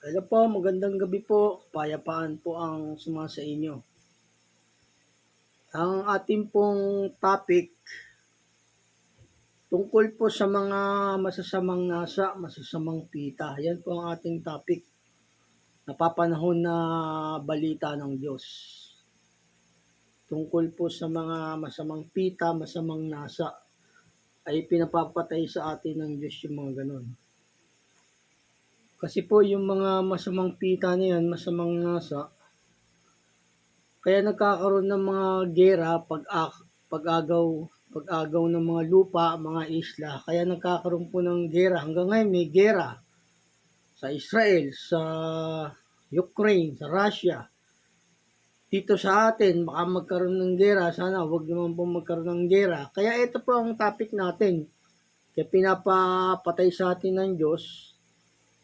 Hello po, magandang gabi po. Payapaan po ang sumasa inyo. Ang ating pong topic tungkol po sa mga masasamang nasa, masasamang pita. Yan po ang ating topic. Napapanahon na balita ng Diyos. Tungkol po sa mga masamang pita, masamang nasa, ay pinapapatay sa atin ng Diyos yung mga ganon. Kasi po yung mga masamang pita na yan, masamang nasa, kaya nagkakaroon ng mga gera, pag-agaw ng mga lupa, mga isla. Kaya nagkakaroon po ng gera. Hanggang ngayon may gera sa Israel, sa Ukraine, sa Russia. Dito sa atin, baka magkaroon ng gera. Sana wag naman po magkaroon ng gera. Kaya ito po ang topic natin. Kaya pinapapatay sa atin ng Diyos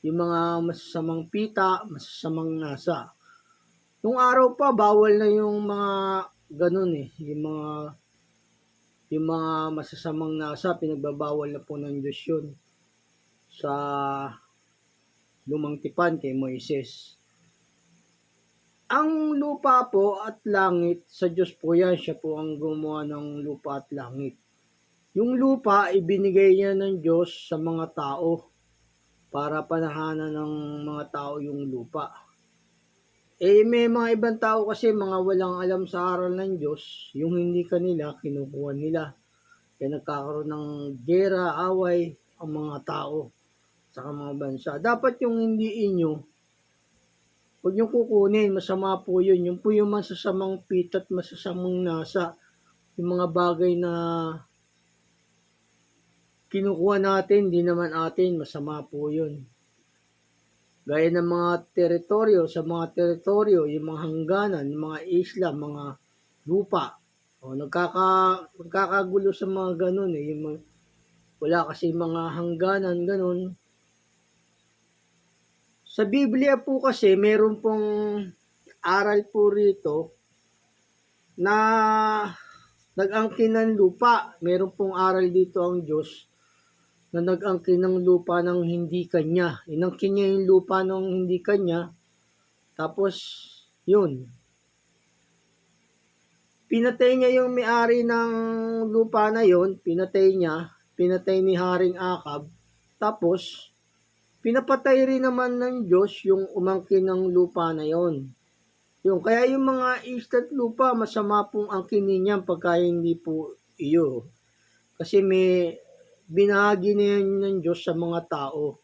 yung mga masasamang pita, masasamang nasa. Nung araw pa, bawal na yung mga ganun yung mga masasamang nasa, pinagbabawal na po ng Diyos yun sa lumang tipan kay Moises. Ang lupa po at langit, sa Diyos po yan, siya po ang gumawa ng lupa at langit. Yung lupa, ibinigay niya ng Diyos sa mga tao para panahanan ng mga tao yung lupa. May mga ibang tao kasi mga walang alam sa aral ng Diyos, yung hindi kanila, kinukuha nila. Kaya nagkakaroon ng gera, away ang mga tao sa mga bansa. Dapat yung hindi inyo, huwag nyo kukunin, masama po yun. Yung po yung masasamang pit at masasamang nasa, yung mga bagay na kinukuha natin, di naman atin, masama po yun. Gaya ng mga teritoryo, sa mga teritoryo, yung mga hangganan, yung mga isla, mga lupa. Nagkakagulo sa mga ganun yung wala kasi mga hangganan ganun. Sa Biblia po kasi meron pong aral po rito na nag-angkin ng lupa. Meron pong aral dito ang Diyos na nag-angkin ng lupa ng hindi kanya. Inangkin niya yung lupa ng hindi kanya. Tapos, yun. Pinatay niya yung may-ari ng lupa na yun. Pinatay niya. Pinatay ni Haring Akab. Tapos, pinapatay rin naman ng Diyos yung umangkin ng lupa na yon. Kaya yung mga islat lupa, masama pong angkinin niyan pagka hindi po iyo. Kasi may binahagi na yan ng Diyos sa mga tao.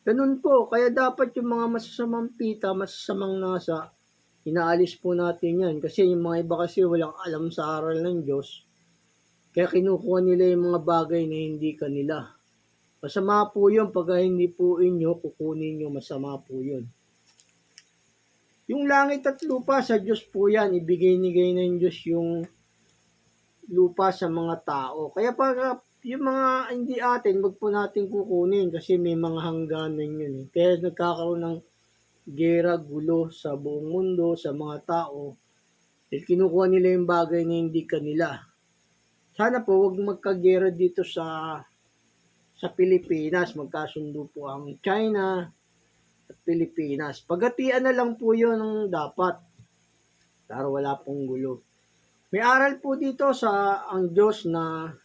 Ganun po, kaya dapat yung mga masasamang pita, masasamang nasa, inaalis po natin yan. Kasi yung mga iba kasi walang alam sa aral ng Diyos. Kaya kinukuha nila yung mga bagay na hindi kanila. Masama po yun, pag hindi po inyo, kukunin nyo, masama po yun. Yung langit at lupa, sa Diyos po yan, ibigay-nigay ng Diyos yung lupa sa mga tao. Kaya pag yung mga hindi atin, wag po natin kukunin kasi may mga hangganan yun. Kaya nagkakaroon ng gera, gulo sa buong mundo, sa mga tao. Dahil kinukuha nila yung bagay na hindi kanila. Sana po wag magkagera dito sa Pilipinas. Magkasundo po ang China at Pilipinas. Paghatian na lang po yun ang dapat. Para wala pong gulo. May aral po dito sa ang Diyos na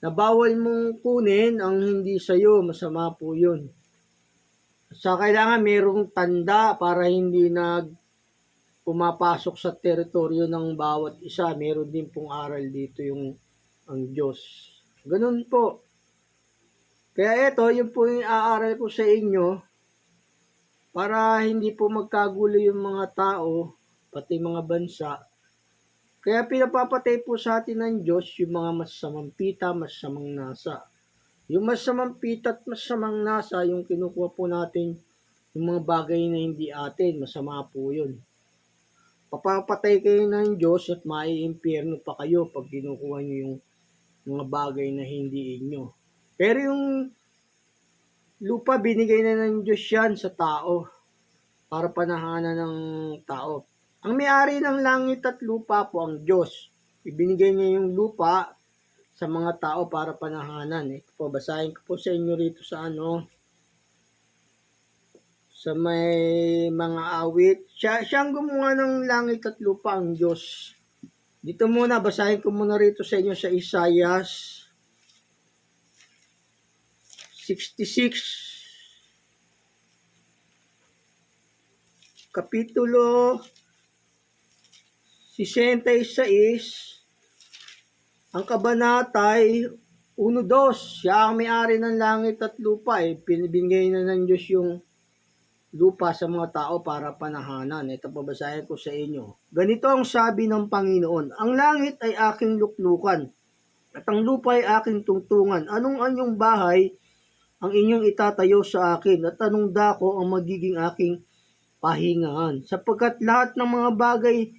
bawal mong kunin ang hindi sa'yo. Masama po yun. Sa kailangan mayroong tanda para hindi pumapasok sa teritoryo ng bawat isa. Meron din pong aral dito ang Diyos. Ganun po. Kaya ito, yung po yung aaral ko sa inyo para hindi po magkagulo yung mga tao, pati mga bansa. Kaya pinapapatay po sa atin ng Diyos yung mga masasamang pita, masasamang nasa. Yung masasamang pita at masasamang nasa, yung kinukuha po natin, yung mga bagay na hindi atin, masama po yun. Papapatay kayo ng Diyos at maiimpyerno pa kayo pag kinukuha nyo yung mga bagay na hindi inyo. Pero yung lupa, binigay na ng Diyos yan sa tao para panahanan ng tao. Ang may-ari ng langit at lupa po ang Diyos. Ibinigay niya yung lupa sa mga tao para panahanan. Ito po, basahin ko po sa inyo rito sa sa may mga awit. Siyang gumawa ng langit at lupa, ang Diyos. Dito muna, basahin ko muna rito sa inyo sa Isaiah 66, Kapitulo 66, ang kabanatay 1-2. Siya ang may-ari ng langit at lupa. Pinibigay na ng Diyos yung lupa sa mga tao para panahanan. Ito babasahin ko sa inyo. Ganito ang sabi ng Panginoon, ang langit ay aking luklukan, at ang lupa ay aking tungtungan. Anong anyong bahay ang inyong itatayo sa akin, at anong dako ang magiging aking pahingahan? Sapagkat lahat ng mga bagay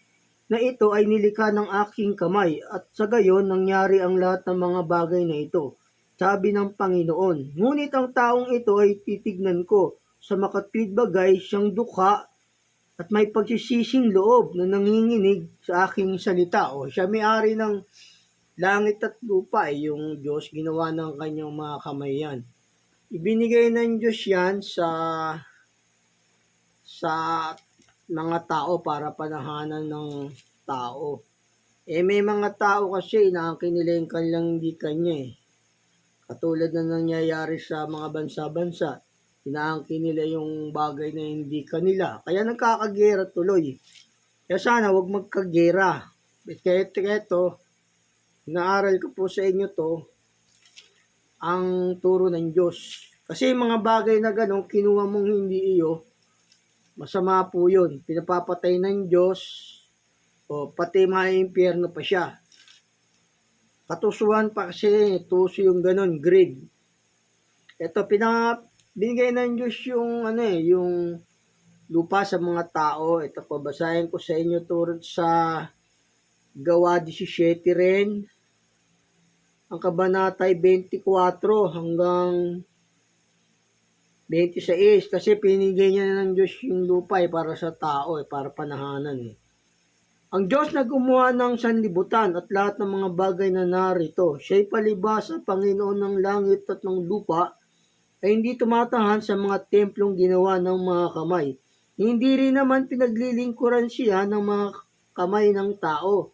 na ito ay nilikha ng aking kamay, at sa gayon nangyari ang lahat ng mga bagay na ito, sabi ng Panginoon. Ngunit ang taong ito ay titignan ko sa makatwid bagay, siyang dukha at may pagsisising loob na nanginginig sa aking salita. O siya may-ari ng langit at lupa, yung Diyos, ginawa ng kanyang mga kamay yan. Ibinigay ng Diyos yan sa mga tao para panahanan ng tao. May mga tao kasi inaangkin nila yung kanilang hindi kanya Katulad na nangyayari sa mga bansa-bansa, inaangkin nila yung bagay na hindi kanila. Kaya nagkakagera tuloy. Kaya sana wag magkagera. Kaya ito, naaral ko po sa inyo to, ang turo ng Diyos. Kasi mga bagay na ganun, kinuha mong hindi iyo, masama po yun. Pinapapatay ng Diyos, o pati mga impyerno pa siya. Katusuhan pa kasi, tuso yung ganun, greed. Ito, binigay ng Diyos yung, yung lupa sa mga tao. Ito po, basahin ko sa inyo turo sa Gawa 17 rin. Ang kabanatay 24 hanggang 26. Kasi pinigay niya ng Diyos yung lupa para sa tao, para panahanan. Ang Diyos na gumawa ng sanlibutan at lahat ng mga bagay na narito, siya'y palibhas sa Panginoon ng langit at ng lupa, ay hindi tumatahan sa mga templong ginawa ng mga kamay. Hindi rin naman pinaglilingkuran siya ng mga kamay ng tao,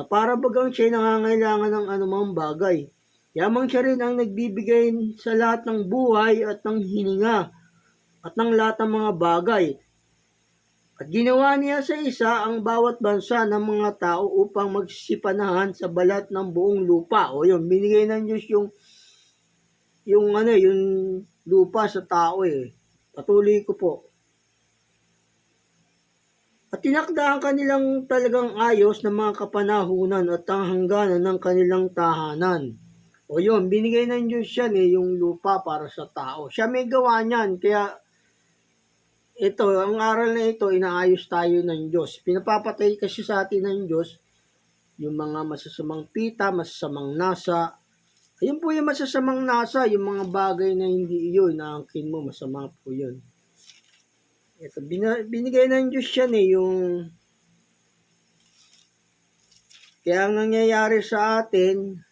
na para bagang siya'y nangangailangan ng anumang bagay. Yamang siya rin ang nagbibigay sa lahat ng buhay at ng hininga at ng lahat ng mga bagay. At ginawa niya sa isa ang bawat bansa ng mga tao upang magsipanahan sa balat ng buong lupa. O yun, binigay ng Diyos yung lupa sa tao Patuloy ko po. At tinakda ang kanilang talagang ayos ng mga kapanahunan at ang hangganan ng kanilang tahanan. O yun, binigay ng Diyos yan yung lupa para sa tao. Siya may gawa niyan, kaya ito, ang aral na ito, inaayos tayo ng Diyos. Pinapapatay kasi sa atin ng Diyos yung mga masasamang pita, masasamang nasa. Ayun po yung masasamang nasa, yung mga bagay na hindi iyo, inaangkin mo, masama po yun. Ito, binigay ng Diyos yan yung kaya ang nangyayari sa atin,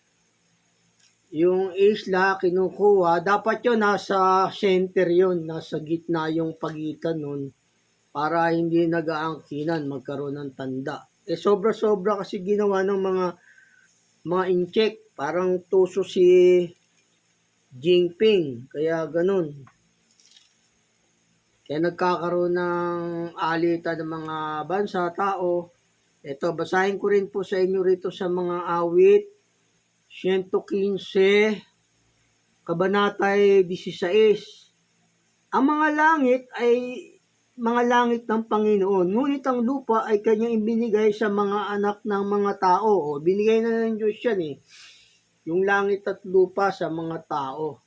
yung isla kinukuha, dapat yun nasa center yun, nasa gitna yung pagitan nun, para hindi nag-aangkinan, magkaroon ng tanda. Sobra-sobra kasi ginawa ng mga incheck, parang tuso si Jinping, kaya ganun. Kaya nagkakaroon ng alitan ng mga bansa, tao. Ito, basahin ko rin po sa inyo rito sa mga awit, 115, kabanatay 16. Ang mga langit ay mga langit ng Panginoon, ngunit ang lupa ay kanyang ibinigay sa mga anak ng mga tao. Binigay na ng Diyos yan yung langit at lupa sa mga tao.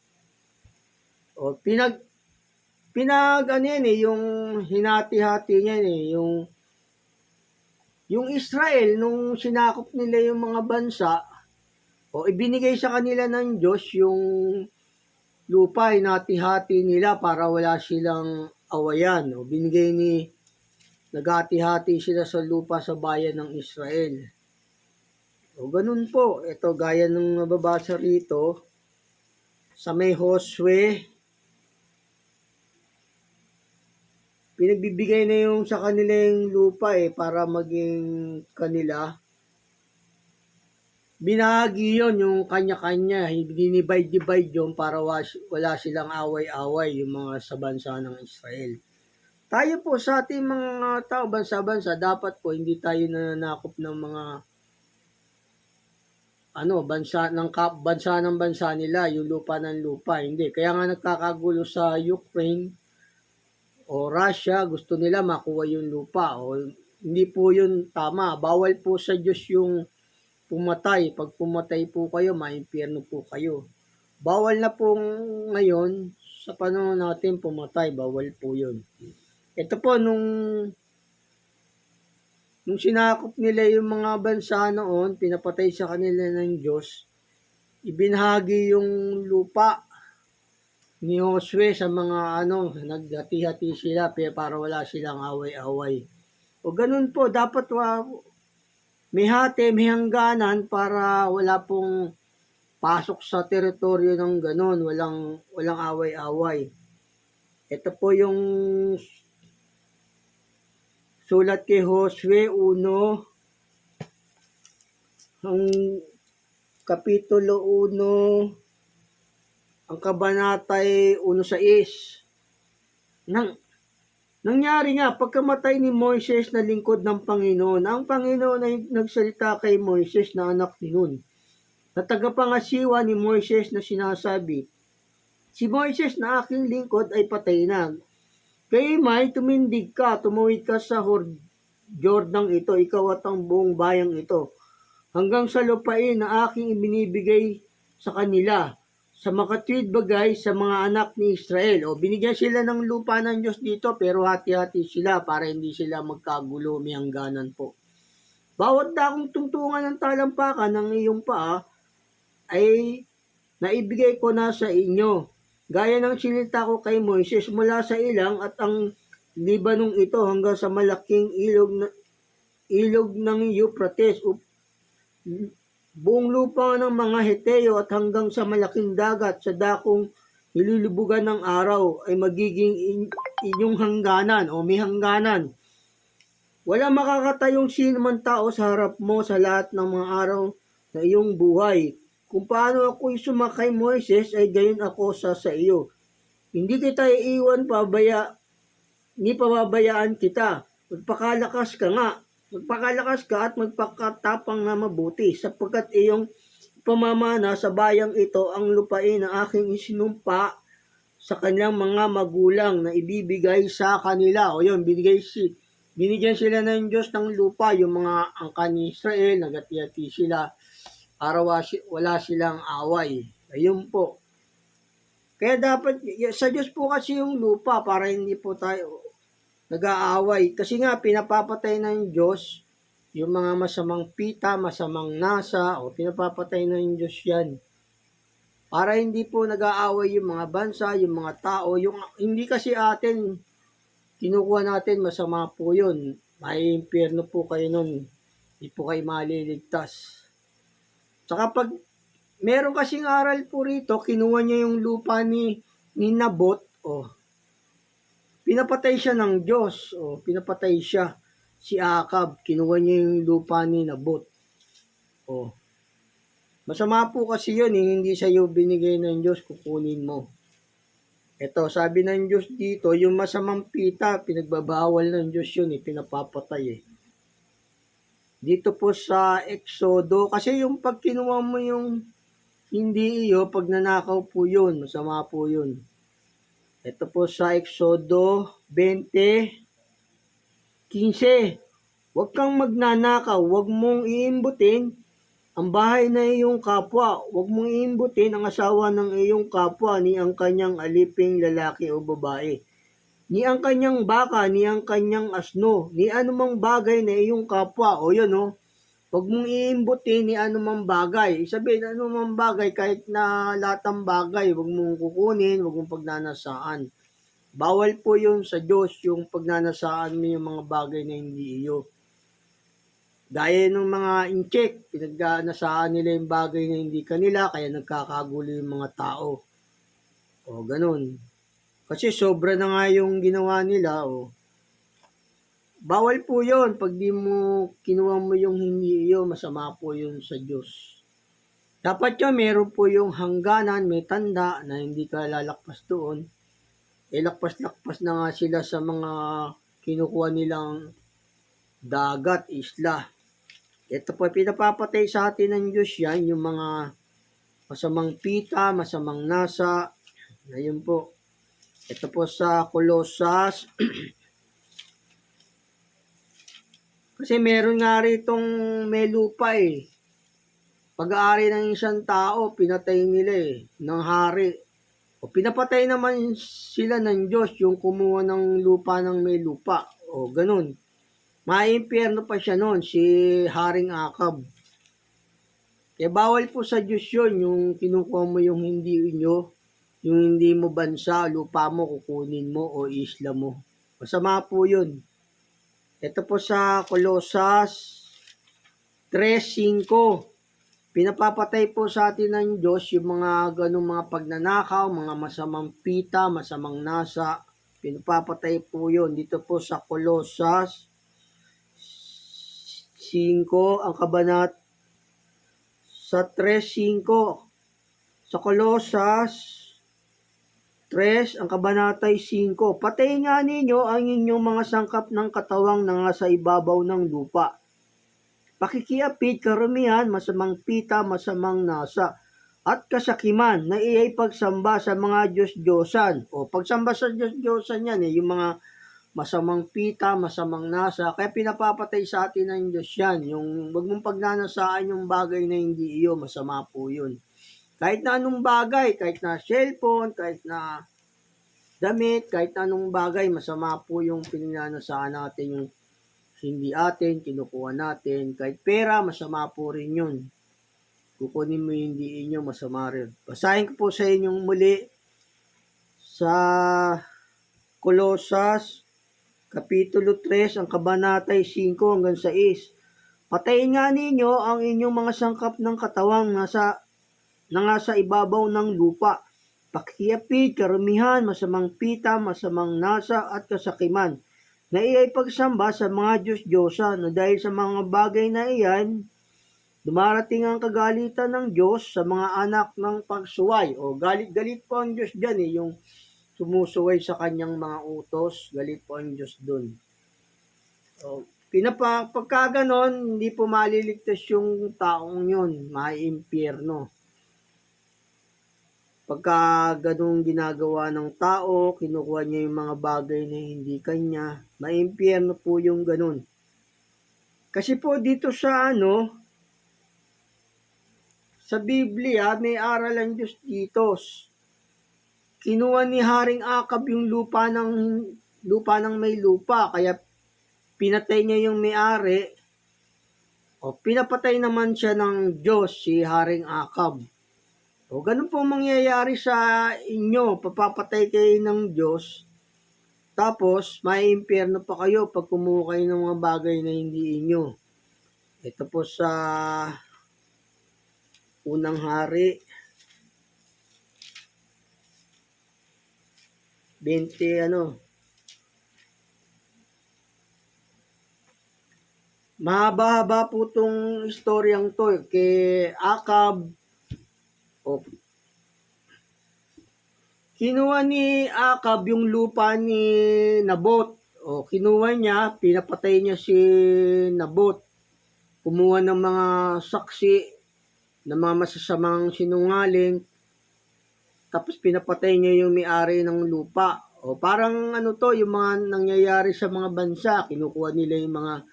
Yung hinati-hati niya yung Israel, nung sinakop nila yung mga bansa, ibinigay sa kanila ng Diyos yung lupa, hinati-hati nila para wala silang awayan. Naghati-hati sila sa lupa sa bayan ng Israel. Ganun po. Ito, gaya ng nababasa rito, sa may Josue pinagbibigay na yung sa kanila yung lupa para maging kanila. Binahagi yon yung kanya-kanya, dinivide-divide yun para wala silang away-away yung mga sa bansa ng Israel. Tayo po sa ating mga tao, bansa-bansa, dapat po hindi tayo nananakop ng mga bansa nila, yung lupa ng lupa. Hindi. Kaya nga nagkakagulo sa Ukraine o Russia, gusto nila makuha yung lupa. O hindi po yun tama. Bawal po sa Diyos yung pumatay. Pag pumatay po kayo, maimpyerno po kayo. Bawal na po ngayon sa panahon natin pumatay. Bawal po yun. Ito po, nung sinakop nila yung mga bansa noon, pinapatay sa kanila ng Diyos, ibinahagi yung lupa ni Josue sa mga naghati-hati sila para wala silang away-away. O ganun po, dapat may hati, may hangganan para wala pong pasok sa teritoryo ng ganun, walang away-away. Ito po yung sulat kay Josue 1, ang kapitulo 1, ang kabanata ay 1:6. Nangyari nga, pagkamatay ni Moises na lingkod ng Panginoon, ang Panginoon ay nagsalita kay Moises na anak ni Nun, na tagapangasiwa ni Moises na sinasabi, si Moises na aking lingkod ay patay na. Kaya may tumindig ka, tumawid ka sa Jordan ito, ikaw at ang buong bayang ito, hanggang sa lupain na aking ibinibigay sa kanila, sa makatwid bagay sa mga anak ni Israel. O binigyan sila ng lupa ng Diyos dito, pero hati-hati sila para hindi sila magkagulo, may hangganan po. Bawat dakong tungtungan ng talampakan ng iyong paa ay naibigay ko na sa inyo. Gaya ng sinilta ko kay Moises mula sa ilang at ang Libanong ito hanggang sa malaking ilog ng Euphrates, buong lupa ng mga Heteo at hanggang sa malaking dagat sa dakong nilulubugan ng araw ay magiging inyong hangganan o may hangganan. Wala makakatayong sino man tao sa harap mo sa lahat ng mga araw na iyong buhay. Kung paano ako'y sumakay Moises ay gayon ako sa iyo. Hindi kita iiwan ni pababayaan kita. Magpakalakas ka at magpakatapang na mabuti sapagkat iyong pamamana sa bayang ito ang lupain na aking isinumpa sa kanilang mga magulang na ibibigay sa kanila. O yun, binigyan sila ng Diyos ng lupa, yung mga angkan ni Israel, nagati-hati sila para wala silang away. Ayun po. Kaya dapat, sa Diyos po kasi yung lupa para hindi po tayo nag-aaway. Kasi nga, pinapapatay ng Diyos yung mga masamang pita, masamang nasa, o pinapapatay ng Diyos yan. Para hindi po nag-aaway yung mga bansa, yung mga tao. Hindi kasi atin, kinukuha natin, masama po yun. May impyerno po kayo nun. Hindi po kayo maliligtas. Saka pag meron kasing aral po rito, kinuha niya yung lupa ni Nabot, pinapatay siya ng Diyos, pinapatay siya. Si Akab, kinuha niya yung lupa ni Nabot. Masama po kasi yun, hindi sa'yo binigay ng Diyos, kukunin mo. Ito, sabi ng Diyos dito, yung masamang pita, pinagbabawal ng Diyos yun, pinapapatay. Dito po sa Exodo, kasi yung pag kinuha mo yung hindi iyo, pag nanakaw po yun, masama po yun. Ito po sa Exodo 20:15. Huwag kang magnanakaw, huwag mong iimbutin ang bahay na iyong kapwa, huwag mong iimbutin ang asawa ng iyong kapwa, ni ang kanyang aliping lalaki o babae, ni ang kanyang baka, ni ang kanyang asno, ni anumang bagay na iyong kapwa. O yun, huwag mong iimbutin ni anumang bagay. Sabihin, anumang bagay, kahit na lahat ng bagay, huwag mong kukunin, huwag mong pagnanasaan. Bawal po yun sa Diyos, yung pagnanasaan mo yung mga bagay na hindi iyo. Gaya ng mga incheck, pinagnasaan nila yung bagay na hindi kanila, kaya nagkakagulo yung mga tao. Ganun. Kasi sobra na nga yung ginawa nila, Bawal po yun. Pag di mo kinuha mo yung hindi iyo, masama po yun sa Diyos. Dapat yun, meron po yung hangganan, may tanda na hindi ka lalakpas doon. Lakpas-lakpas na nga sila sa mga kinukuha nilang dagat, isla. Ito po, pinapapatay sa atin ng Diyos yan, yung mga masamang pita, masamang nasa. Ngayon po, ito po sa Kolosas. Kasi meron nga ritong may lupa eh. Pag-aari ng isang tao, pinatay nila eh, ng hari. O pinapatay naman sila ng Diyos, yung kumuha ng lupa ng may lupa. O ganun. Maimpyerno pa siya noon, si Haring Akab. Kaya bawal po sa Diyos yun, yung kinukuha mo yung hindi inyo, yung hindi mo bansa, lupa mo, kukunin mo o isla mo. Masama po yun. Ito po sa Kolosas 3:5. Pinapapatay po sa atin ng Diyos yung mga ganung mga pagnanakaw, mga masamang pita, masamang nasa. Pinapapatay po yun. Dito po sa Kolosas 5, ang kabanat sa 3:5. Sa Kolosas 3, ang kabanatay 5. Patayin nga ninyo ang inyong mga sangkap ng katawang na nasa ibabaw ng lupa. Pakikiapid, karamihan, masamang pita, masamang nasa, at kasakiman na iyay pagsamba sa mga Diyos-Diyosan. O pagsamba sa Diyos-Diyosan yan eh, yung mga masamang pita, masamang nasa. Kaya pinapapatay sa atin ng Diyos yan. Yung wag mong pagnanasaan yung bagay na hindi iyo, masama po yun. Kahit na anong bagay, kahit na cellphone, kahit na damit, kahit na anong bagay, masama po yung pinanasaan natin, yung hindi atin, kinukuha natin. Kahit pera, masama po rin yun. Kukunin mo yung hindi inyo, masama rin. Basahin ko po sa inyong muli sa Kolosas, Kapitulo 3, ang kabanatay 5 hanggang 6. Patayin nga ninyo ang inyong mga sangkap ng katawang na nga sa ibabaw ng lupa. Pakiapid, karamihan, masamang pita, masamang nasa, at kasakiman na iyay pagsamba sa mga Diyos-Diyosa na dahil sa mga bagay na iyan, dumarating ang kagalitan ng Diyos sa mga anak ng pagsuway. O galit-galit po ang Diyos dyan eh, yung sumusuway sa kanyang mga utos, galit po ang Diyos dun. O, pagka ganon, hindi po maliligtas yung taong yun, maiimpyerno. Pagka ganung ginagawa ng tao, kinukuha niya yung mga bagay na hindi kanya, maimpyerno po yung ganun. Kasi po dito sa sa Biblia, may aral ang Diyos dito. Kinuha ni Haring Akab yung lupa ng may lupa, kaya pinatay niya yung may-ari, o pinapatay naman siya ng Diyos, si Haring Akab. O ganun po mangyayari sa inyo, papapatay kayo ng Diyos, tapos maiimpyerno pa kayo pag kumuha kayo ng mga bagay na hindi inyo. Ito po sa Unang Hari 20 mahaba-haba po itong istoryang to kay Akab. O, kinuha ni Akab yung lupa ni Nabot. O, kinuha niya, pinapatay niya si Nabot. Kumuha ng mga saksi, ng mga masasamang sinungaling, tapos pinapatay niya yung may-ari ng lupa. O, parang yung mga nangyayari sa mga bansa, kinukuha nila yung mga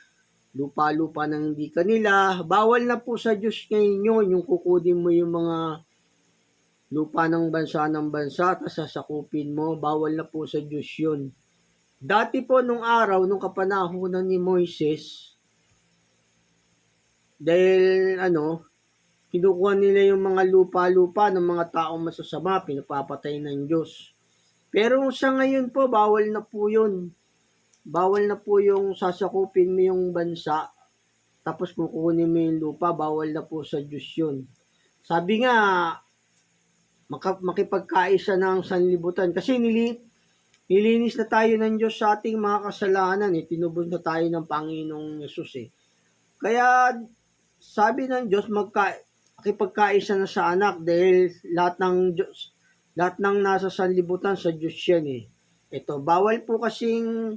lupa-lupa ng hindi kanila. Bawal na po sa Diyos ngayon yun, yung kukunin mo yung mga lupa ng bansa tapos sasakupin mo. Bawal na po sa Diyos yun. Dati po nung araw, nung kapanahunan ni Moises, dahil kinukuha nila yung mga lupa-lupa ng mga taong masasama, pinapapatay ng Diyos. Pero sa ngayon po, bawal na po yun. Bawal na po yung sasakupin mo yung bansa, tapos kukunin mo yung lupa, bawal na po sa Diyos yun. Sabi nga, makipagkaisa ng sanlibutan. Kasi Nilinis na tayo ng Diyos sa ating mga kasalanan eh. Tinubos na tayo ng Panginoong Yesus eh. Kaya sabi ng Diyos, makipagkaisa na sa anak dahil lahat ng Diyos, lahat ng nasa sanlibutan sa Diyos yan eh. Ito, bawal po kasing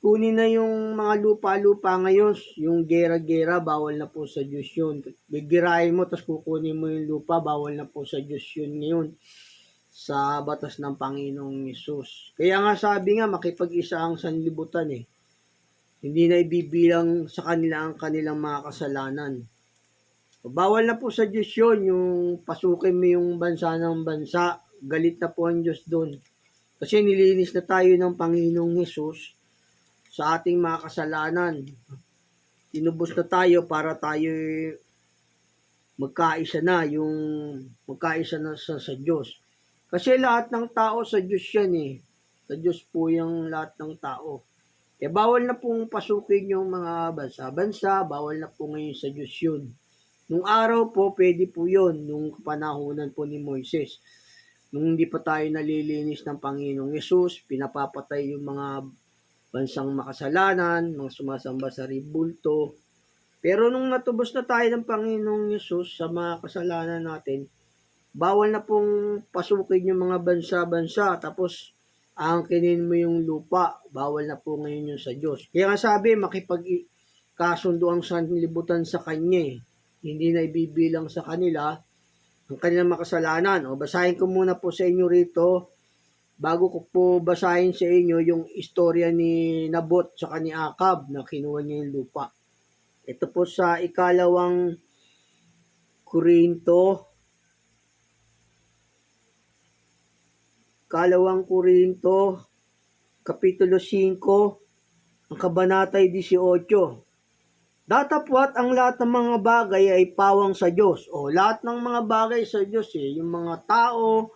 kunin na yung mga lupa-lupa ngayon, yung gera-gera, bawal na po sa Diyos yun. Gigirahin mo, tapos kukunin mo yung lupa, bawal na po sa Diyos yun ngayon sa batas ng Panginoong Yesus. Kaya nga sabi nga, makipag-isa ang sanlibutan eh. Hindi na ibibilang sa kanila ang kanilang mga kasalanan. Bawal na po sa Diyos yun, yung pasukin mo yung bansa ng bansa. Galit na po ang Diyos doon. Kasi nilinis na tayo ng Panginoong Yesus sa ating mga kasalanan. Tinubos na tayo para tayo magkaisa na, sa Diyos. Kasi lahat ng tao sa Diyos yan eh. Sa Diyos po yung lahat ng tao. Bawal na pong pasukin yung mga bansa-bansa, bawal na po ngayon sa Diyos yun. Nung araw po, pwede po yun, nung panahonan po ni Moises. Nung hindi pa tayo nalilinis ng Panginoong Yesus, pinapapatay yung mga bansang makasalanan, mga sumasamba sa ribulto. Pero nung natubos na tayo ng Panginoong Yesus sa mga kasalanan natin, bawal na pong pasukin yung mga bansa-bansa, tapos angkinin mo yung lupa, bawal na po ngayon yun sa Diyos. Kaya nga sabi, makipagkasundo ang sanlibutan sa Kanya eh. Hindi na ibibilang sa kanila ang kanilang makasalanan. O basahin ko muna po sa inyo rito, bago ko po basahin sa inyo yung istorya ni Nabot sa ni Akab na kinuha niya yung lupa. Ito po sa ikalawang Korinto, Kapitulo 5, ang kabanata ay 18. Datapwat ang lahat ng mga bagay ay pawang sa Diyos. O lahat ng mga bagay sa Diyos eh. Yung mga tao,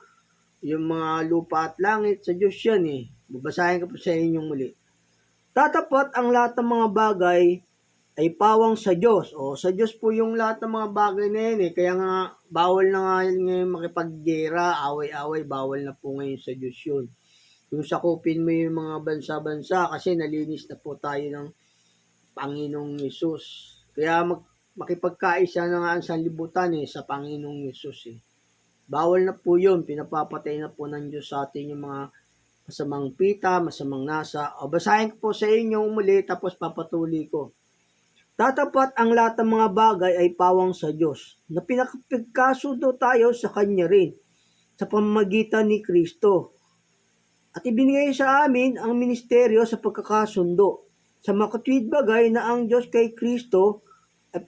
yung mga lupa at langit, sa Diyos yan eh. Babasahin ko po sa inyong muli. Datapwat ang lahat ng mga bagay ay pawang sa Diyos. O sa Diyos po yung lahat ng mga bagay na yan eh. Kaya nga bawal na nga ngayon makipaggera, away-away, bawal na po ngayon sa Diyos yun. Yung sakupin mo yung mga bansa-bansa kasi nalinis na po tayo ng Panginoong Yesus. Kaya makipagkaisa na nga ang sanlibutan eh sa Panginoong Yesus eh. Bawal na po yun, pinapapatay na po ng Diyos sa atin yung mga masamang pita, masamang nasa. O basahin ko po sa inyo muli tapos papatuloy ko. Tatapat ang lahat ng mga bagay ay pawang sa Diyos, na pinakapagkasundo tayo sa Kanya rin, sa pamamagitan ni Kristo. At ibinigay sa amin ang ministeryo sa pagkakasundo, sa makatwid bagay na ang Diyos kay Kristo ay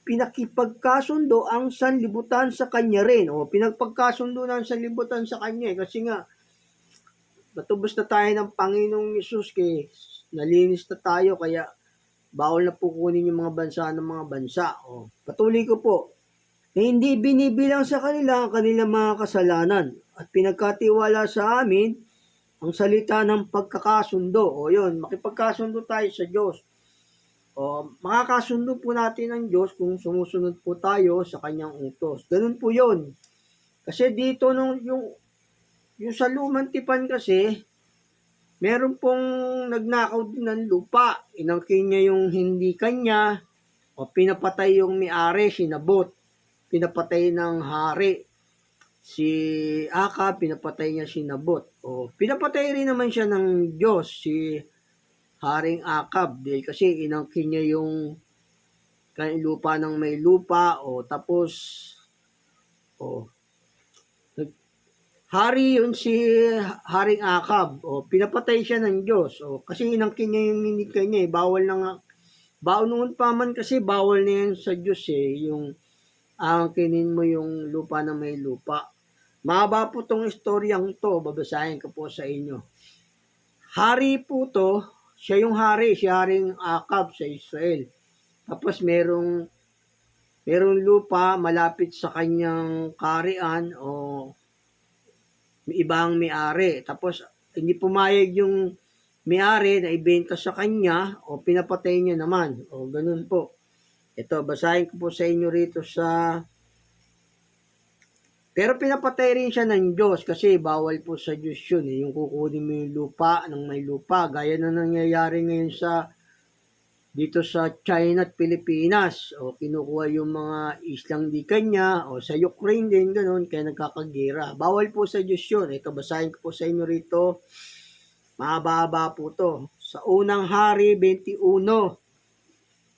pinakipagkasundo ang sanlibutan sa Kanya rin. O pinagpagkasundo ng sanlibutan sa Kanya kasi nga, natubos na tayo ng Panginoong Yesus kay nalinis na tayo kaya bawal na po kunin yung mga bansa ng mga bansa. O, patuloy ko po. Hindi binibilang sa kanila ang kanilang mga kasalanan at pinagkatiwala sa amin ang salita ng pagkakasundo. O yun, makipagkasundo tayo sa Diyos. O, makakasundo po natin ang Diyos kung sumusunod po tayo sa kanyang utos. Ganun po yun. Kasi dito yung sa lumang tipan kasi, meron pong nagnakaw din ng lupa. Inangkin niya yung hindi kanya o pinapatay yung may-ari, sinabot. Pinapatay ng hari. Si Akab, pinapatay niya sinabot. O pinapatay rin naman siya ng Diyos, si Haring Akab. Dahil kasi inangkin niya yung lupa ng may lupa. O tapos, hari yun si Haring Akab. O, pinapatay siya ng Diyos. O, kasi inangkin niya yung hindi kanya eh. Bawal na nga. Noon pa man kasi bawal na yan sa Diyos eh. Yung angkinin mo yung lupa na may lupa. Mahaba po tong istoryang to. Babasahin ko po sa inyo. Hari po to. Siya yung hari. Si Haring Akab sa Israel. Tapos merong lupa malapit sa kanyang karian o may ibang may-ari. Tapos, hindi pumayag yung may-ari na ibenta sa kanya o pinapatay niya naman. O, ganun po. Ito, basahin ko po sa inyo rito sa Pero pinapatay rin siya ng Diyos kasi bawal po sa Diyos yun. Yung kukunin mo yung lupa ng may lupa. Gaya na nangyayari ngayon dito sa China at Pilipinas. O kinukuha yung mga islang di kanya o sa Ukraine din, ganun, kaya nagkakagira. Bawal po sa Diyos yun. Ito, basahin ko po sa inyo rito. Mahaba-haba po to. Sa unang hari, 21.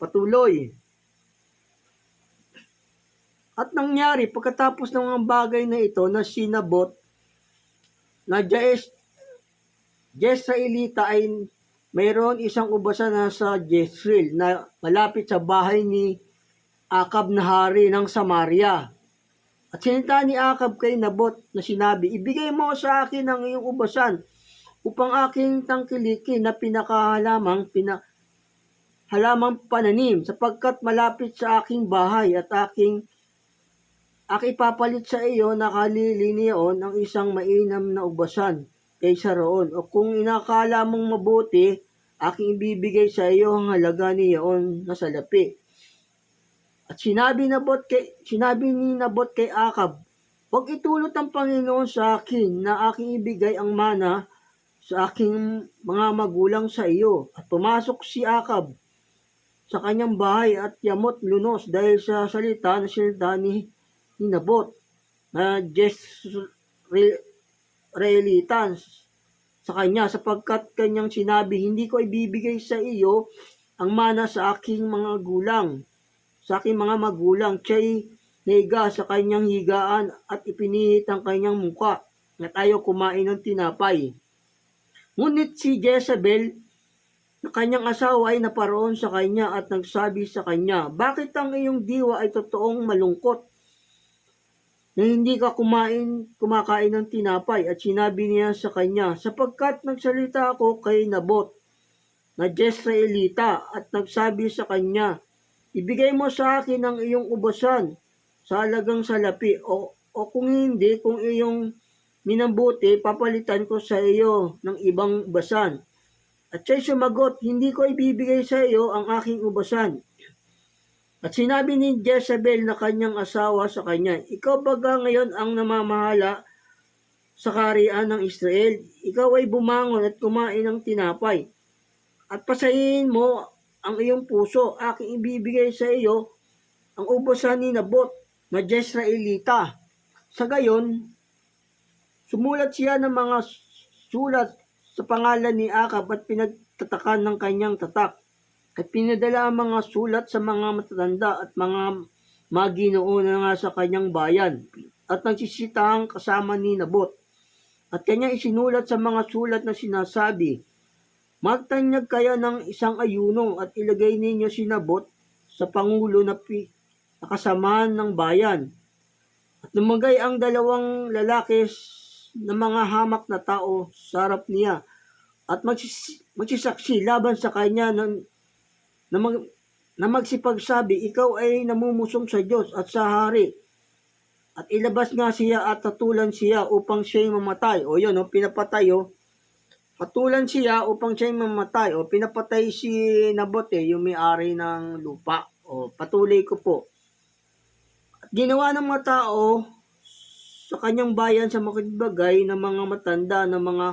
Patuloy. At nangyari, pagkatapos ng mga bagay na ito na sinabot, na Jezreelita ay mayroon isang ubasan na sa Jezreel na malapit sa bahay ni Akab na hari ng Samaria. At sinita ni Akab kay Nabot na sinabi, ibigay mo sa akin ang iyong ubasan upang aking tangkilikin na halamang pananim sapagkat malapit sa aking bahay at ipapalit sa iyo na kalilinion ng isang mainam na ubasan kaysa roon. O kung inakala mong mabuti, aking ibibigay sa iyo ang halaga niyon na salapi. At sinabi ni Nabot kay Akab, huwag itulot ang Panginoon sa akin na aking ibigay ang mana sa aking mga magulang sa iyo. At pumasok si Akab sa kanyang bahay at yamot lunos dahil sa salita ni Nabot na Jezreelitans sa kanya sapagkat kanyang sinabi, hindi ko ibibigay sa iyo ang mana sa aking mga magulang. Siya'y naiga sa kanyang higaan at ipinihit ang kanyang muka at ayaw kumain ng tinapay. Ngunit si Jezebel na kanyang asawa ay naparoon sa kanya at nagsabi sa kanya, bakit ang iyong diwa ay totoong malungkot na hindi ka kumakain ng tinapay? At sinabi niya sa kanya, sapagkat nagsalita ako kay Nabot na Jezreelita at nagsabi sa kanya, ibigay mo sa akin ang iyong ubasan sa halagang salapi o kung hindi, kung iyong minambuti, papalitan ko sa iyo ng ibang ubasan. At siya'y sumagot, hindi ko ibibigay sa iyo ang aking ubasan. At sinabi ni Jezebel na kanyang asawa sa kanya, ikaw baga ngayon ang namamahala sa kaharian ng Israel? Ikaw ay bumangon at kumain ng tinapay. At pasahin mo ang iyong puso, aking ibibigay sa iyo ang ubasan ni Nabot na Jezreelita. Sa gayon, sumulat siya ng mga sulat sa pangalan ni Akab at pinagtatakan ng kanyang tatak. At pinadala ang mga sulat sa mga matatanda at mga maginoo na nga sa kanyang bayan at nagsisitang kasama ni Nabot. At kanya isinulat sa mga sulat na sinasabi, magtanyag kaya ng isang ayuno at ilagay ninyo si Nabot sa pangulo na kasamahan ng bayan. At lumagay ang dalawang lalaki na mga hamak na tao sa harap niya at magsisaksi laban sa kanya na magsipagsabi, ikaw ay namumusong sa Diyos at sa hari. At ilabas nga siya at tatulan siya upang siya'y mamatay. O yun, pinapatay. Patulan siya upang siya'y mamatay. O pinapatay si Nabot, yung may-ari ng lupa. O patuloy ko po. At ginawa ng mga tao sa kanyang bayan sa makibagay ng mga matanda ng mga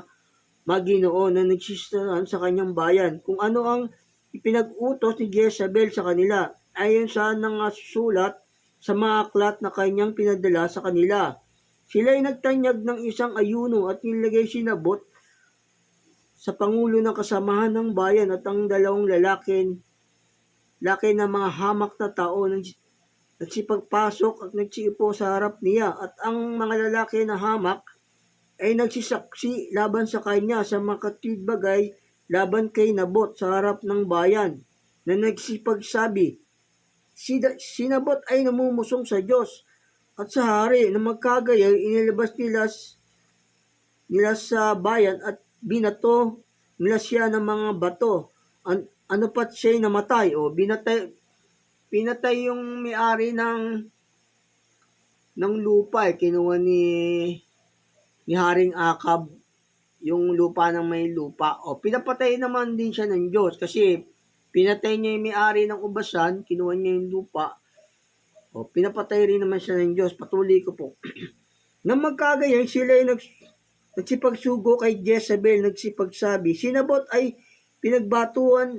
maginoo na nagsisitahan sa kanyang bayan. Kung ano ang ipinag-utos ni Jezebel sa kanila, ayon sa nangasulat sa mga aklat na kanyang pinadala sa kanila. Sila ay nagtanyag ng isang ayuno at nilagay si Nabot sa pangulo ng kasamahan ng bayan at ang dalawang lalaki na mga hamak na tao nagsipagpasok at nagsiupo sa harap niya at ang mga lalaki na hamak ay nagsisaksi laban sa kanya sa makatibagay laban kay Nabot sa harap ng bayan na nagsipagsabi, si Nabot ay namumusong sa Diyos at sa hari na magkagayaw inilabas nila sa bayan at binato nila siya ng mga bato. Ano pat siya'y namatay o pinatay yung may-ari ng lupa kinuha ni Haring Akab yung lupa ng may lupa. O pinapatay naman din siya ng Diyos kasi pinatay niya yung may-ari ng ubasan, kinuha niya yung lupa. O pinapatay rin naman siya ng Diyos. Patuloy ko po. Nang magkagayon, sila ay nagsipagsugo kay Jezebel, nagsipagsabi, si Nabot ay pinagbatuan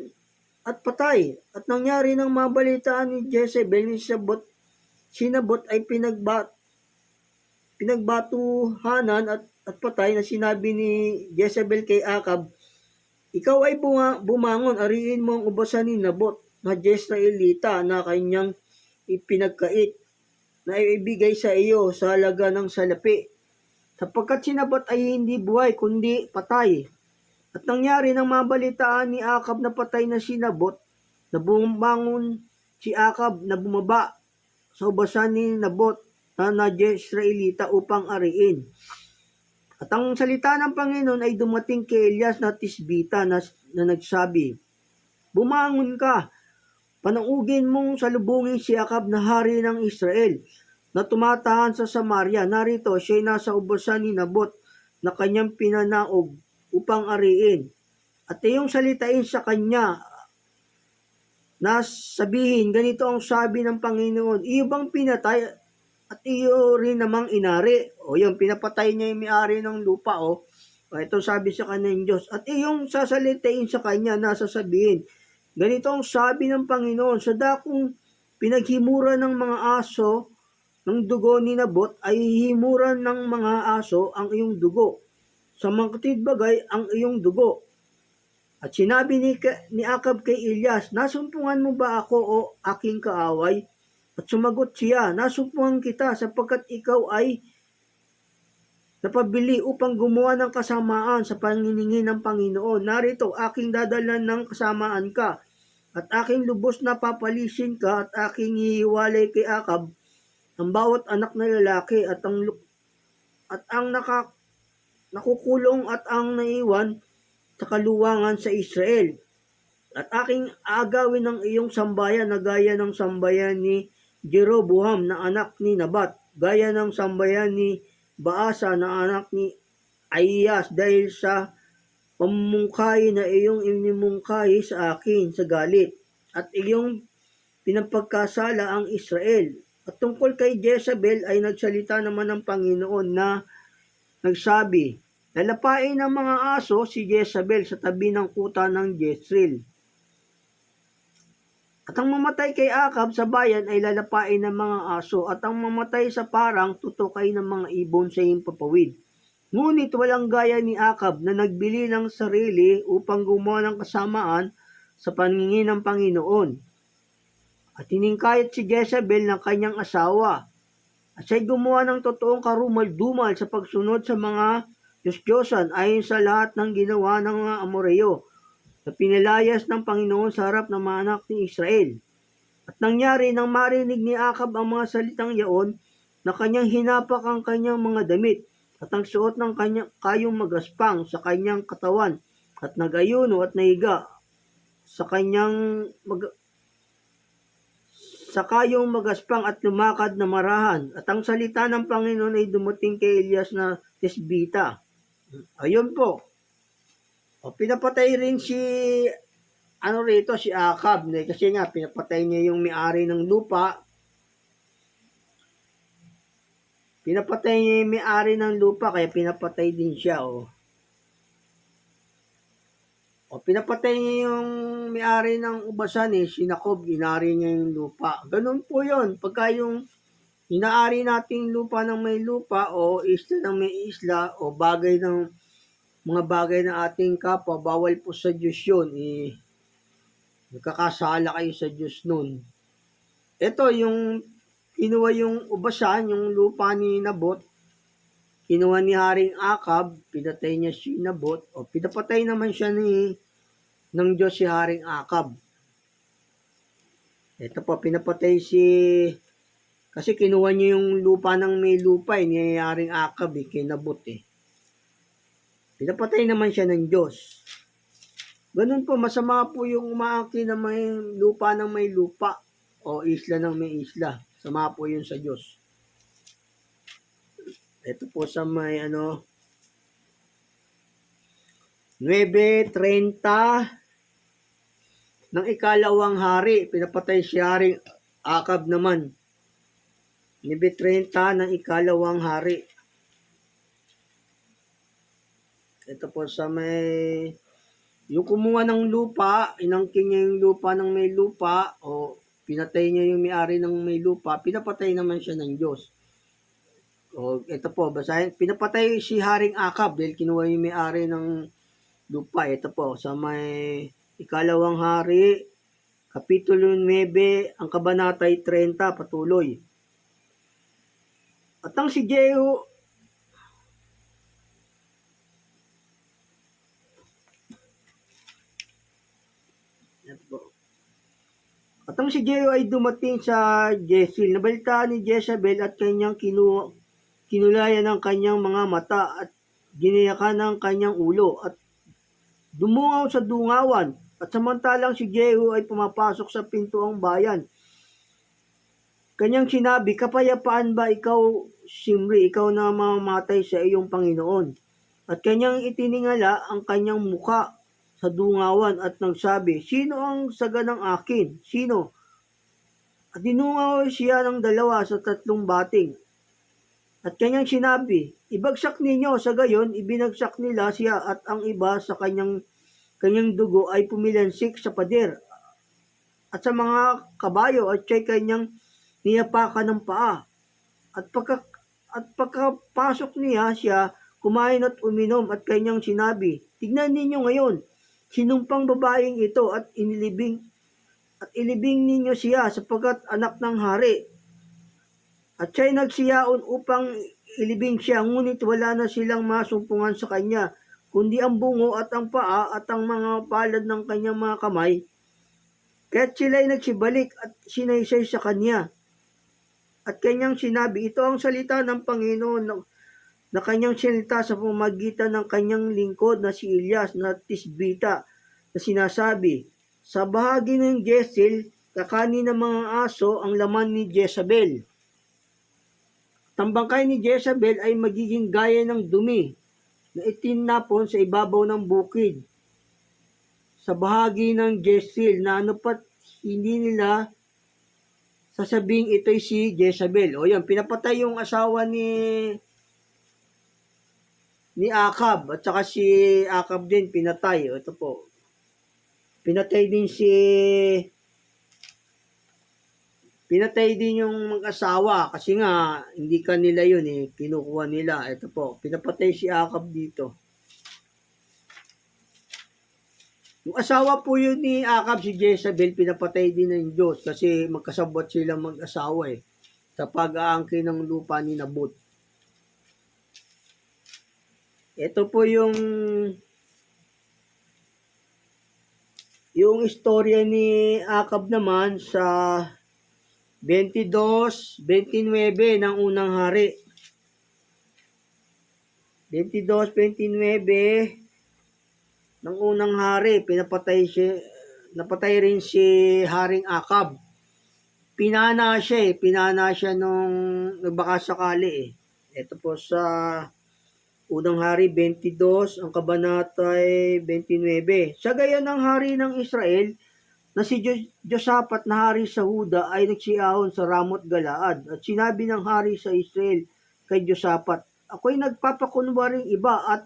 at patay. At nangyari ng mabalitaan ni Jezebel, si Nabot ay pinagbatuhanan at patay, na sinabi ni Jezebel kay Akab, ikaw ay bumangon, ariin mo ang ubasan ni Nabot na Jezreelita na kanyang ipinagkait na ibigay sa iyo sa halaga ng salapi. Sapagkat si Nabot ay hindi buhay kundi patay. At nangyari ng mabalitaan ni Akab na patay na si Nabot, na bumangon si Akab na bumaba sa ubasan ni Nabot na Jezreelita upang ariin. At ang salita ng Panginoon ay dumating kay Elias na Tisbita na nagsabi, bumangon ka, panaugin mong salubungin si Akab na hari ng Israel na tumatahan sa Samaria. Narito siya'y nasa ubasan ni Nabot na kanyang pinanaog upang ariin. At iyong salitain sa kanya na sabihin, ganito ang sabi ng Panginoon, iyo bang pinatay at iyo rin namang inari? O yung pinapatay niya yung may-ari ng lupa, o ito sabi sa kanya ng Diyos. At iyong sasalitain sa kanya na sasabihin, ganito ang sabi ng Panginoon, sa dakong pinaghimura ng mga aso ng dugo ni Nabot, ay himuran ng mga aso ang iyong dugo. Sa mga bagay ang iyong dugo. At sinabi ni Akab kay Elias, nasumpungan mo ba ako o aking kaaway? At sumagot siya, nasumpungan kita sapagkat ikaw ay napabili upang gumawa ng kasamaan sa panginingin ng Panginoon. Narito, aking dadalan ng kasamaan ka, at aking lubos na papalisin ka, at aking hihiwalay kay Akab ang bawat anak na lalaki, at ang nakukulong at ang naiwan sa kaluwangan sa Israel. At aking agawin ng iyong sambayan na gaya ng sambayan ni Jeroboam na anak ni Nabat, gaya ng sambayan ni Baasa na anak ni Ahiyas, dahil sa pamumungkahi na iyong inimungkahi sa akin sa galit, at iyong pinapagkasala ang Israel. At tungkol kay Jezebel ay nagsalita naman ng Panginoon na nagsabi, lalapain ng mga aso si Jezebel sa tabi ng kuta ng Jezreel. At ang mamatay kay Akab sa bayan ay lalapain ng mga aso, at ang mamatay sa parang tutukay ng mga ibon sa iyong papawid. Ngunit walang gaya ni Akab na nagbili ng sarili upang gumawa ng kasamaan sa paningin ng Panginoon. At hiningkayat si Jezebel ng kanyang asawa, at siya'y gumawa ng totoong karumal-dumal sa pagsunod sa mga Diyos-Diyosan ayon sa lahat ng ginawa ng mga Amoreo na pinilayas ng Panginoon sa harap ng mga anak ni Israel. At nangyari nang marinig ni Akab ang mga salitang yaon, na kanyang hinapak ang kanyang mga damit at ang suot ng kanyang kayong magaspang sa kanyang katawan, at nag-ayuno at nahiga sa kayong magaspang at lumakad na marahan. At ang salita ng Panginoon ay dumating kay Elias na Tisbita. Ayun po. O, pinapatay rin si Akab, kasi nga pinapatay niya yung may-ari ng lupa. Pinapatay niya yung may-ari ng lupa, kaya pinapatay din siya. O pinapatay niya yung may-ari ng ubasan, si Jacob, inari niya yung lupa. Ganun po yun. Pagka yung inaari nating lupa ng may lupa, o isla ng may isla, o mga bagay ng ating kapwa, bawal po sa Diyos yun. Nagkakasala kayo sa Diyos nun. Ito, yung kinuha yung ubasan, yung lupa ni Nabot, kinuha ni Haring Akab, pinatay niya si Nabot, o pinapatay naman siya ng Diyos si Haring Akab. Ito po, pinapatay kasi kinuha niya yung lupa ng may lupa, ni Haring Akab, kay Nabot. Pinapatay naman siya ng Diyos. Ganun po, masama po yung umaangkin na may lupa ng may lupa, o isla ng may isla. Sama po yun sa Diyos. Ito po sa may 9:30 ng ikalawang hari, pinapatay si Haring Akab naman. 9:30 ng ikalawang hari. Ito po sa may, yung kumuha ng lupa, inangkin niya yung lupa ng may lupa, o pinatay niya yung may-ari ng may lupa, pinapatay naman siya ng Diyos. O ito po, basahin, pinapatay si Haring Akab dahil kinuha yung may-ari ng lupa. Ito po, sa may ikalawang hari, Kapitulo 9, ang kabanatay 30, patuloy. At ang si Jehu, at ang si Jehu ay dumating sa Jezreel. Nabalitaan ni Jezebel at kanyang kinulayan ng kanyang mga mata at ginayakan ng kanyang ulo at dumungaw sa dungawan. At samantalang si Jehu ay pumapasok sa pintuang bayan, kanyang sinabi, kapayapaan ba ikaw, Simri, ikaw na mamamatay sa iyong Panginoon? At kanyang itiningala ang kanyang muka sa dungawan at nagsabi, sino ang saganang akin? Sino? At dinungaw siya ng 2 sa 3 bating. At kanyang sinabi, ibagsak ninyo. Sa gayon, ibinagsak nila siya at ang iba sa kanyang dugo ay pumilansik sa pader at sa mga kabayo at siya'y kanyang niyapakan ng paa. At pagkapasok niya siya, kumain at uminom at kanyang sinabi, tignan ninyo ngayon, sinumpang babaeng ito at ilibing ninyo siya sapagkat anak ng hari. At siya'y nagsiyaon upang ilibing siya, ngunit wala na silang masumpungan sa kanya, kundi ang bungo at ang paa at ang mga palad ng kanyang mga kamay. Kaya't sila'y nagsibalik at sinaysay sa kanya. At kanyang sinabi, ito ang salita ng Panginoon na kanyang sinilita sa pamamagitan ng kanyang lingkod na si Elias na Tisbita, na sinasabi, sa bahagi ng Jezreel, kakanin ng mga aso ang laman ni Jezebel. Tambangkay ni Jezebel ay magiging gaya ng dumi na itinapon sa ibabaw ng bukid sa bahagi ng Jezreel na ano pat hindi nila sasabing ito'y si Jezebel. O yan, pinapatay yung asawa ni Akab at saka si Akab din pinatay. O ito po. Pinatay din yung mag-asawa kasi nga hindi kanila yun eh, kinukuha nila. Ito po, pinapatay si Akab dito. Yung asawa po yun ni Akab, si Jezebel, pinapatay din ng Diyos kasi magkasabot silang mag-asawa eh sa pag-aangkin ng lupa ni Nabot. Ito po yung istorya ni Akab naman sa 22:29 ng unang hari. 22:29 ng unang hari, napatay rin si Haring Akab. Pinana siya nung nagbaka sakali eh. Ito po sa unang hari 22, ang kabanatay 29. Sa gayon ng hari ng Israel, na si Josaphat na hari sa Huda ay nagsiahon sa Ramot Galaad. At sinabi ng hari sa Israel kay Josaphat, ako'y nagpapakunwaring iba at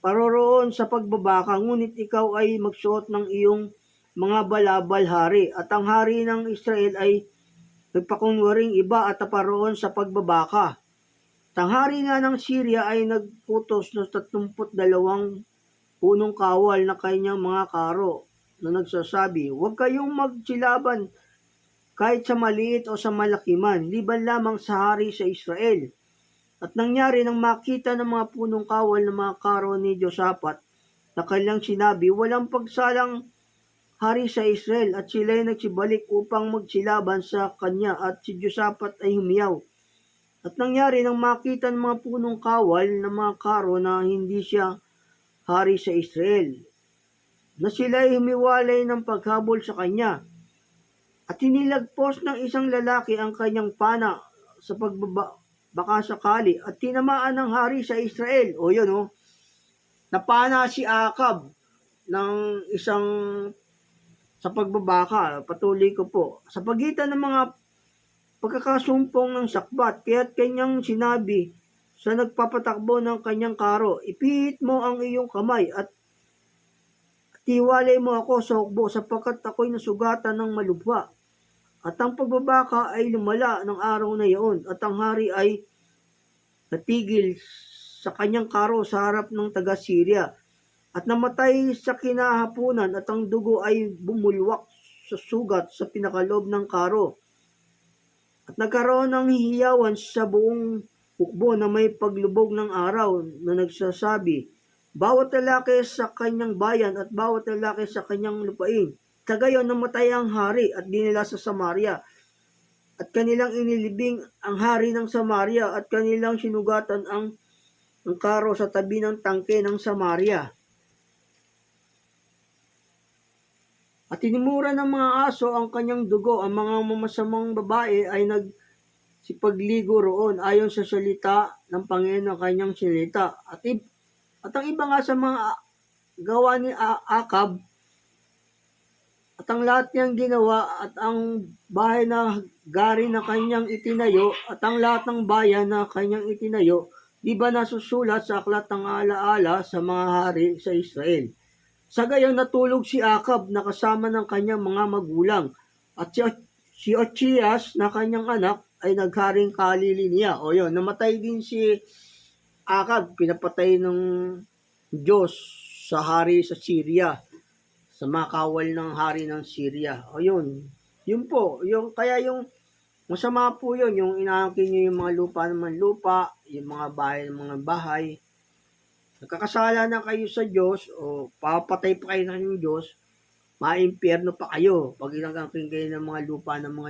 paroroon sa pagbabaka, ngunit ikaw ay magsuot ng iyong mga balabal, hari. At ang hari ng Israel ay nagpakunwaring iba at aparoon sa pagbabaka. At ang hari nga ng Syria ay nagputos ng 32 punong kawal na kanyang mga karo na nagsasabi, huwag kayong magsilaban kahit sa maliit o sa malaki man, liban lamang sa hari sa Israel. At nangyari nang makita ng mga punong kawal ng mga karo ni Josaphat na kanilang sinabi, walang pagsalang hari sa Israel, at sila'y nagsibalik upang magsilaban sa kanya, at si Josaphat ay humiyaw. At nangyari nang makita ng mga punong kawal ng mga karo na hindi siya hari sa Israel, na sila'y humiwalay ng paghabol sa kanya. At hinilagpos ng isang lalaki ang kanyang pana sa baka sakali at tinamaan ng hari sa Israel. O yun o, napana si Akab ng isang sa pagbabaka. Patuloy ko po. Sa pagitan ng mga pagkakasumpong ng sakbat, kaya't kanyang sinabi sa nagpapatakbo ng kanyang karo. Ipihit mo ang iyong kamay at tiwalay mo ako sa hukbo sapagkat ako'y nasugatan ng malubha. At ang pagbabaka ay lumala ng araw na iyon at ang hari ay natigil sa kanyang karo sa harap ng taga-Syria at namatay sa kinahapunan at ang dugo ay bumulwak sa sugat sa pinakaloob ng karo. At nagkaroon ng hihiyawan sa buong hukbo na may paglubog ng araw na nagsasabi, bawat lalaki sa kanyang bayan at bawat lalaki sa kanyang lupain. Sa gayon namatay ang hari at dinala sa Samaria. At kanilang inilibing ang hari ng Samaria at kanilang sinugatan ang karo sa tabi ng tangke ng Samaria. At tinimura ng mga aso ang kanyang dugo. Ang mga mamasamang babae ay nagsipagligo roon ayon sa salita ng Panginoon ng kanyang salita. At ang iba nga sa mga gawa ni Akab at ang lahat niyang ginawa at ang bahay na gari na kanyang itinayo at ang lahat ng bayan na kanyang itinayo, di ba nasusulat sa aklat ng alaala sa mga hari sa Israel. Sa gayon natulog si Akab na kasama ng kanyang mga magulang at si Ochias na kanyang anak ay nagharing kalili niya. O yun, namatay din si Akab, pinapatay ng Diyos sa hari sa Syria, sa mga kawal ng hari ng Syria. O yun, yun po, kaya yung masama po yun, yung inaangkin nyo yung mga lupa ng mga lupa, yung mga bahay ng mga bahay. Nagkakasala na kayo sa Diyos o papatay pa kayo ng Diyos, maimpyerno pa kayo pag inangkin kayo ng mga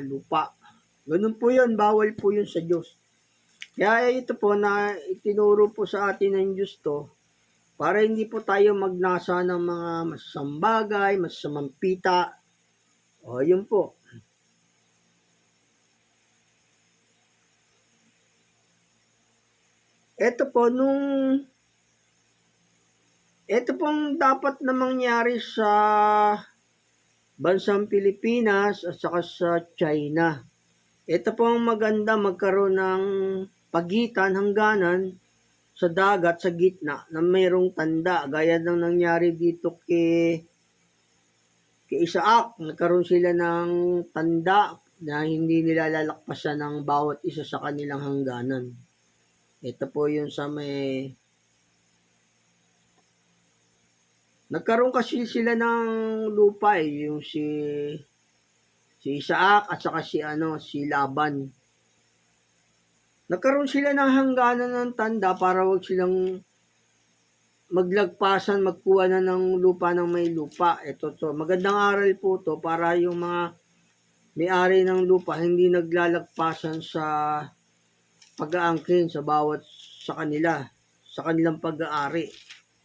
lupa. Ganun po yun, bawal po yun sa Diyos. Kaya ito po na itinuro po sa atin ng Diyos to, para hindi po tayo magnasa ng mga masasamang bagay, masasamang pita. O, yun po. Ito pong dapat na mangyari sa bansang Pilipinas at saka sa China. Ito pong maganda magkaroon ng pagitan, hangganan sa dagat, sa gitna, na mayroong tanda. Gaya ng nangyari dito kay Isaac. Nagkaroon sila ng tanda na hindi nila lalakpasan ng bawat isa sa kanilang hangganan. Ito po yung sa may... Nagkaroon kasi sila ng lupa yung si Isaac at saka si Laban. Nagkaroon sila ng hangganan ng tanda para wag silang maglagpasan, magkuha na ng lupa ng may lupa. Ito to, magandang aral po to para yung mga may-ari ng lupa hindi naglalagpasan sa pag-aangkin sa bawat sa kanila, sa kanilang pag-aari.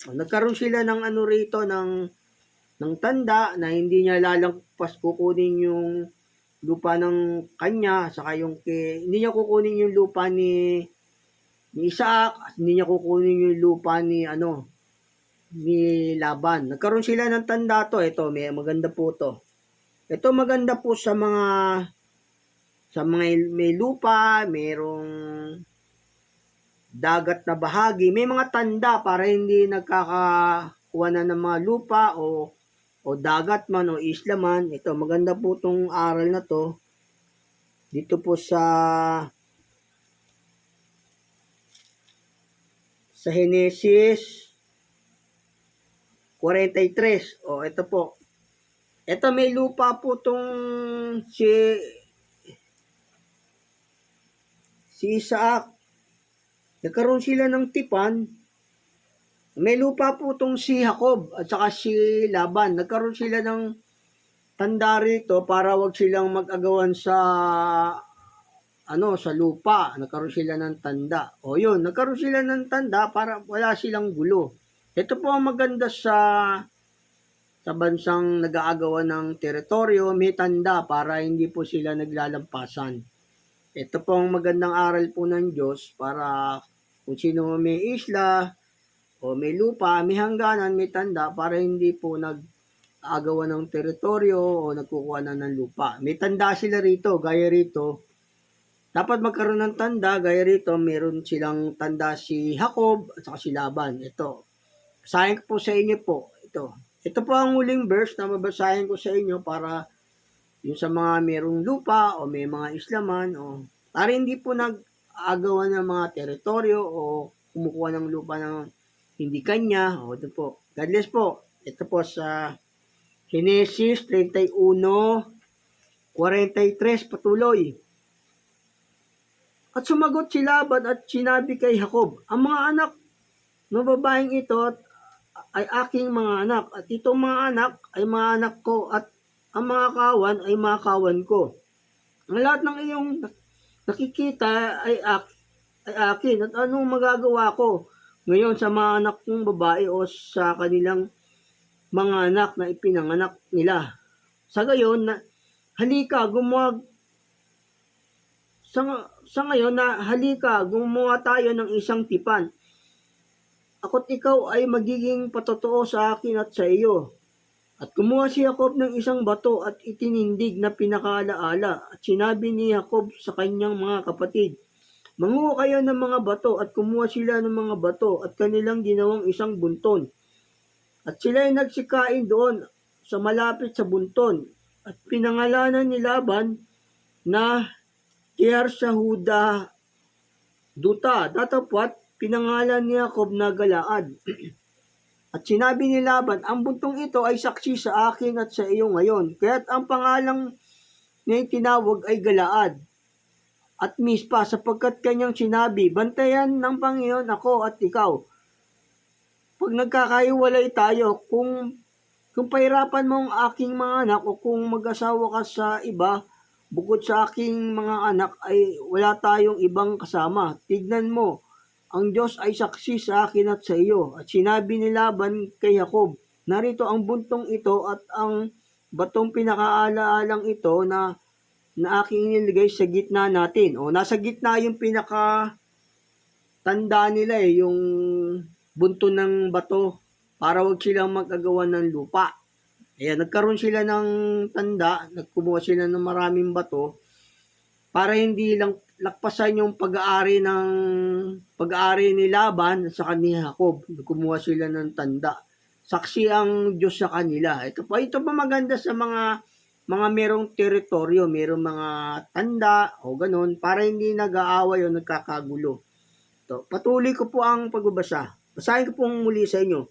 Nagkaroon sila ng rito ng tanda na hindi niya lalagpas kukunin yung lupa ng kanya, saka hindi niya kukunin yung lupa ni Isaac, hindi niya kukunin yung lupa ni Laban. Nagkaroon sila ng tanda to. Ito, maganda po to. Ito maganda po sa mga may lupa, mayroong dagat na bahagi, may mga tanda para hindi nagkakakuha na ng mga lupa o dagat man o isla man. Ito, maganda po tong aral na to. Dito po sa Henesis 43. O, ito po. Ito, may lupa po tong si Isaac. Nagkaroon sila ng tipan. May lupa po tong si Jacob at saka si Laban. Nagkaroon sila ng tanda rito para wag silang mag-agawan sa lupa. Nagkaroon sila ng tanda. O yun, nagkaroon sila ng tanda para wala silang gulo. Ito po ang maganda sa bansang nag-aagawan ng teritoryo, may tanda para hindi po sila naglalampasan. Ito po ang magandang aral po ng Diyos para kung sino may isla o may lupa, may hangganan, may tanda para hindi po nag-aagawan ng teritoryo o nagkukuha na ng lupa. May tanda sila rito, gaya rito. dapat magkaroon ng tanda, gaya rito, meron silang tanda si Jacob at saka si Laban. Ito, basahin ko po sa inyo po. Ito po ang huling verse na babasahin ko sa inyo para yung sa mga merong lupa o may mga islaman o para hindi po nag-aagawan ng mga teritoryo o kumukuha ng lupa ng hindi kanya. O ito po. God bless po. Ito po sa Genesis 31:43 patuloy. At sumagot si Laban at sinabi kay Jacob, ang mga anak ng babaeng ito ay aking mga anak at itong mga anak ay mga anak ko at ang mga kawan ay mga kawan ko. Ang lahat ng iyong nakikita ay akin at anong magagawa ko ngayon sa mga anak kong babae o sa kanilang mga anak na ipinanganak nila. Sa gayon, halika gumawa sa ngayon na halika gumawa tayo ng isang tipan. Ako't ikaw ay magiging patotoo sa akin at sa iyo. At kumuha si Jacob ng isang bato at itinindig na pinakaalaala at sinabi ni Jacob sa kanyang mga kapatid, manguha kayo ng mga bato at kumuha sila ng mga bato at kanilang ginawang isang bunton. At sila ay nagsikain doon sa malapit sa bunton at pinangalanan ni Laban na Tiersahuda Duta, datapwat pinangalan ni Jacob na Galaad. At sinabi ni Laban, ang buntong ito ay saksi sa akin at sa iyo ngayon, kaya't ang pangalang niya tinawag ay Galaad at Mispa, sapagkat kanyang sinabi, bantayan ng Panginoon ako at ikaw. Pag nagkakaiwalay tayo, kung pahirapan mo ang aking mga anak o kung mag-asawa ka sa iba, bukod sa aking mga anak ay wala tayong ibang kasama. Tignan mo, ang Diyos ay saksi sa akin at sa iyo. At sinabi ni Laban kay Jacob, narito ang buntong ito at ang batong pinakaalaalang ito na aking inilagay sa gitna natin. O nasa gitna yung tanda nila yung bunto ng bato para wag silang mag-agawan ng lupa. Ayan, nagkaroon sila ng tanda, nagkumuha sila ng maraming bato para hindi lang lakpasan yung pag-aari ni Laban sa kanila Jacob. Kumuha sila ng tanda. Saksi ang Diyos sa kanila. Ito pa maganda sa mga merong teritoryo, merong mga tanda o ganun para hindi nag-aaway o nagkakagulo. Ito, patuloy ko po ang pagbabasa. Basahin ko po muli sa inyo.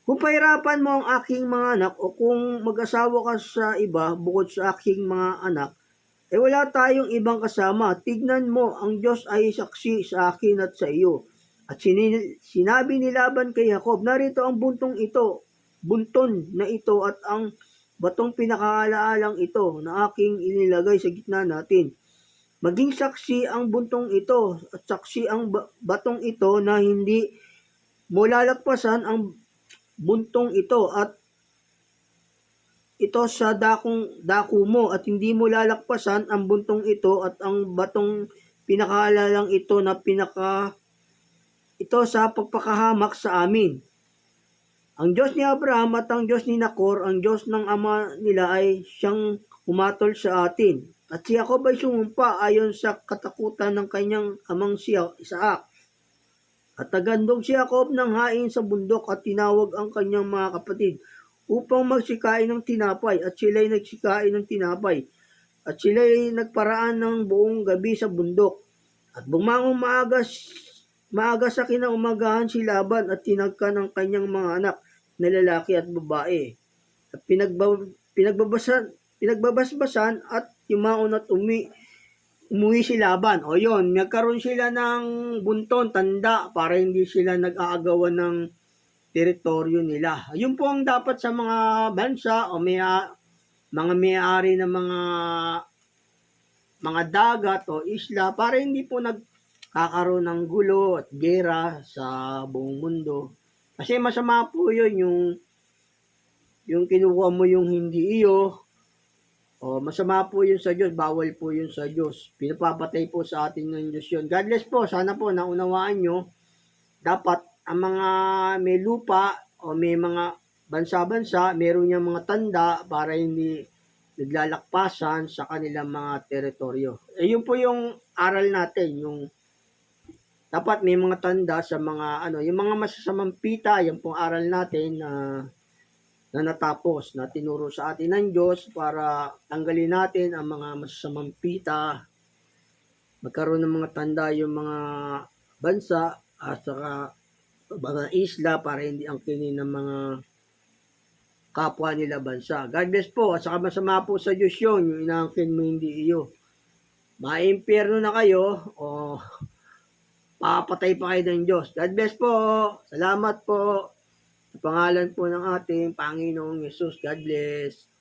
Kung pahirapan mo ang aking mga anak o kung mag-asawa ka sa iba bukod sa aking mga anak, wala tayong ibang kasama. Tignan mo, ang Diyos ay saksi sa akin at sa iyo. At sinabi ni Laban kay Jacob, narito ang bunton na ito at ang batong pinakaalaalang ito na aking inilagay sa gitna natin. Maging saksi ang buntong ito at saksi ang batong ito na hindi mo lalagpasan ang buntong ito at ito sa dako mo at hindi mo lalakpasan ang buntong ito at ang batong pinakaalalang ito na ito sa pagpakahamak sa amin. Ang Diyos ni Abraham at ang Diyos ni Nacor, ang Diyos ng ama nila ay siyang humatol sa atin. At si Jacob ay sumumpa ayon sa katakutan ng kanyang amang si Isaac. At nagandog si Jacob ng hain sa bundok at tinawag ang kanyang mga kapatid upang magsikain ng tinapay at sila'y nagsikain ng tinapay at sila'y nagparaan ng buong gabi sa bundok. At bumangon maaga sa kinaumagahan si Laban at tinagka ng kanyang mga anak na lalaki at babae. At pinagbabasbasan at yumaon at umuwi si Laban. O yon, nagkaroon sila ng bunton, tanda, para hindi sila nag-aagawan ng teritoryo nila. Yun po ang dapat sa mga bansa o mga may-ari ng mga dagat o isla para hindi po nagkakaroon ng gulo at gera sa buong mundo. Kasi masama po yun, yung kinukuha mo yung hindi iyo, o masama po yun sa Diyos, bawal po yun sa Diyos. Pinapapatay po sa atin ng Diyos yun. God bless po, sana po naunawaan nyo. Dapat ang mga may lupa o may mga bansa-bansa, meron niyang mga tanda para hindi naglalakpasan sa kanilang mga teritoryo. Yun po yung aral natin, yung dapat may mga tanda sa mga yung mga masasamang pita, yan pong aral natin na natapos, na tinuro sa atin ng Diyos para tanggalin natin ang mga masasamang pita, magkaroon ng mga tanda yung mga bansa at saka mga isla para hindi angkinin ng mga kapwa nila bansa. God bless po. At saka masama po sa Diyos yun, yung inaangkin mo hindi iyo. Maimpyerno na kayo o papatay pa kayo ng Diyos. God bless po. Salamat po. Sa pangalan po ng ating Panginoong Yesus. God bless.